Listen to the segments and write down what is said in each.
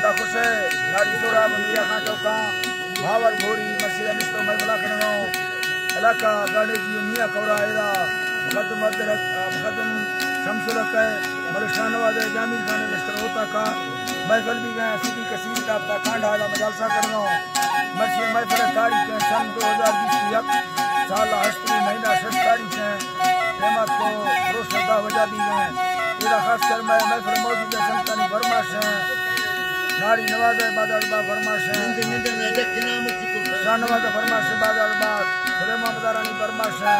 दोस्ता खुश है नारी सोरा मीरा खां चौका भावर घोरी मस्जिद मिस्तो महफला करनो इलाका गाड़ी जी मियां कौरा एदा मुकद्दम अदरक मुकद्दम शमसुलक है मरशान वादे जामिल खान लश्कर होता का महफल भी गए सिटी कसीर का अपना कांडा दा मजलसा करनो मस्जिद महफल तारीख है सन 2021 साल हस्ती महीना 6 तारीख है क़यामत को रोशदा वजह भी गए इधर खास कर मैं महफल मौजूद है संतानी फरमाश है नारी नवाज़ बादल बा फरमाश है शान नवाज़ फरमाश है बादल बाद सुलेमा मदारानी फरमाश है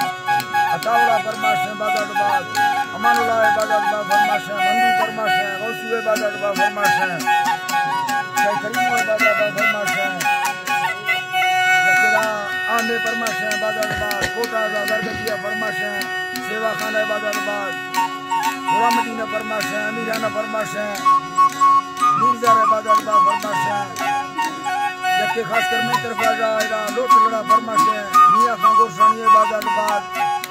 अतावला फरमाश है बादल बाद अमानुल्लाह बादल बा फरमाश है मंदू फरमाश है गौसुए बादल बा फरमाश है शाह करीम बादल बा फरमाश है जकरा आमे फरमाश है बादल बाद कोटा दा दरगतिया फरमाश है सेवा खाना बादल बाद गुलामदीन फरमाश है अमीराना फरमाश है मीरजा बादल बा फरमाश है जबकि खासकर मैं तरफ आ जाएगा लोट लड़ा फरमाश है मियां खां गोसानी बादल बाद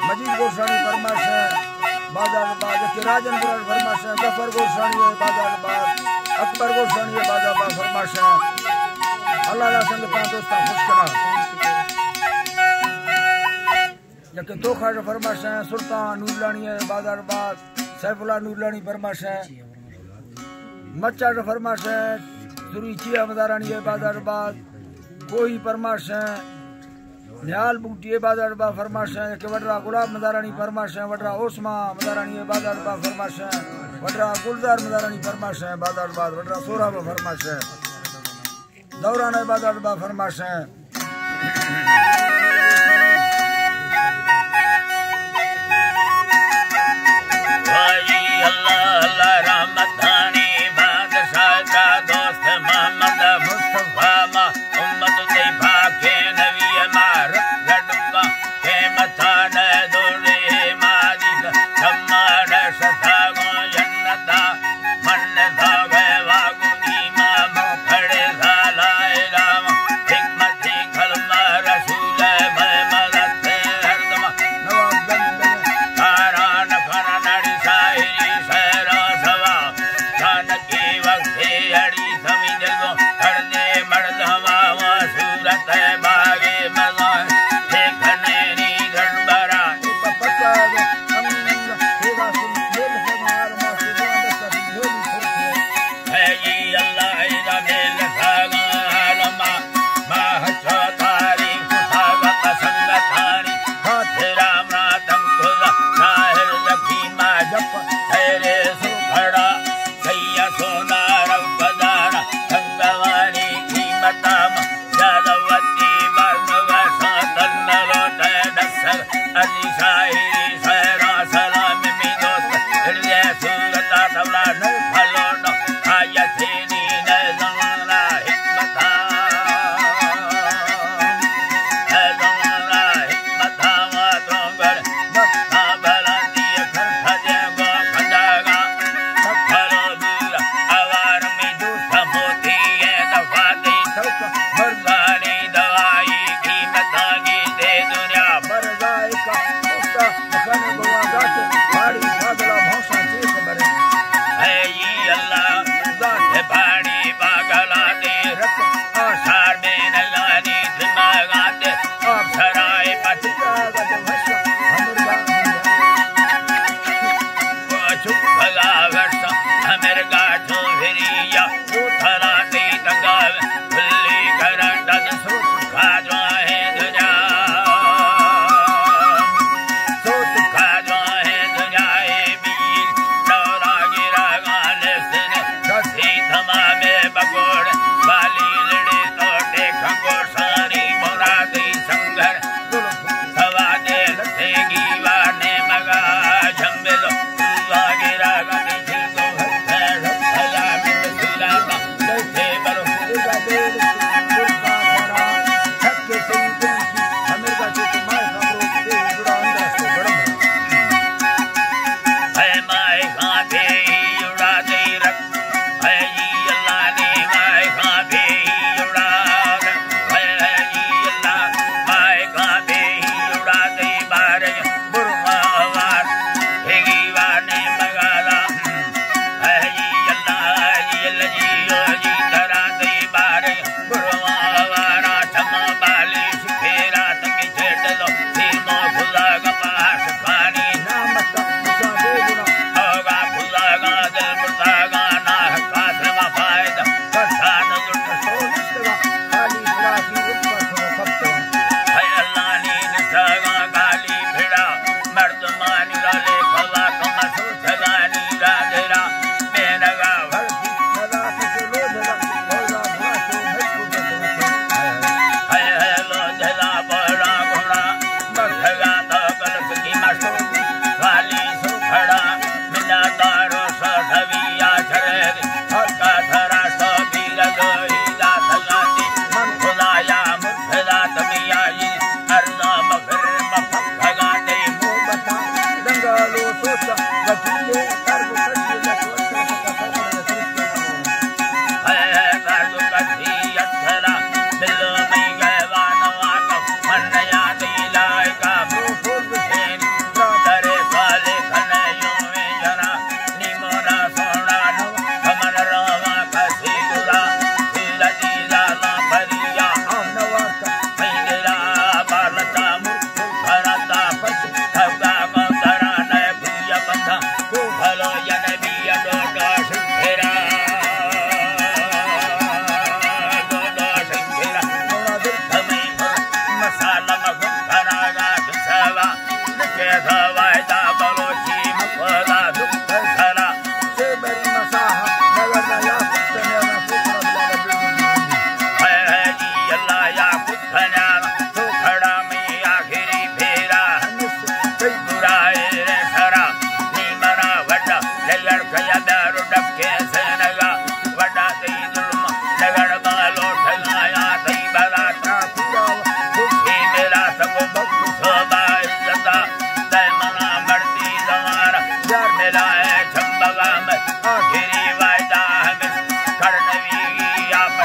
मजीद गोसानी फरमाश है बादल बाद जबकि राजन बुराड़ फरमाश है गफर गोसानी बादल बाद अकबर गोसानी बादल बा फरमाश है अल्लाह दा संगता दोस्ता खुश करा जबकि तो खास फरमाश है सुल्तान नूरलानी बादल बाद सैफुल्लाह नूरलानी फरमाश है मच्चा फरमाश है सुरी चिया मदारानी बादरबाद कोई फरमाश है न्याल बूटी बादरबा फरमाश है कि वडरा गुलाब मदारानी फरमाश है वडरा ओस्मा मदारानी बादरबा फरमाश है वडरा गुलजार मदारानी फरमाश है बादरबाद वडरा सोरा फरमाश है दौरान बादरबा फरमाश है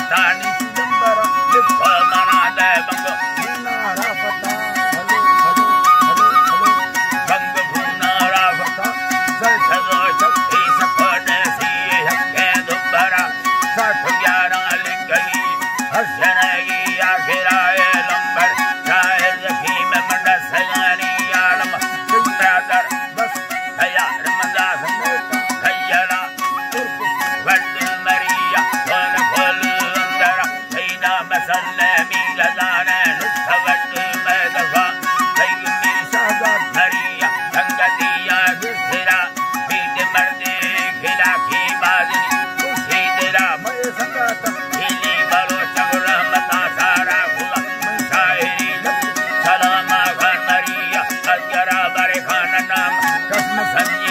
Fatani Kamana Devango Buna Rafata Halo Banga Buna Ravata Salsado Shakti Sapadesi Hakedu Bara Satuyana Likai Hasyanagi Akirae Lambar Shahid Zakim Mandasayani Yadam Brother Bas Kaya Ramadan Kayala Vadu Maria Kola Kolundara Kaina Masalami Lazana Nutavadu Medava Kayumi Sadat Maria Sangatiya Dusira Vidi Mardi Kilaki Badini Ushidira Maya Sangata Ili Balo Chagura Mata Sara Kula Shahiri Salama Khan Maria Ajara Barikana Nam Kasma Sanya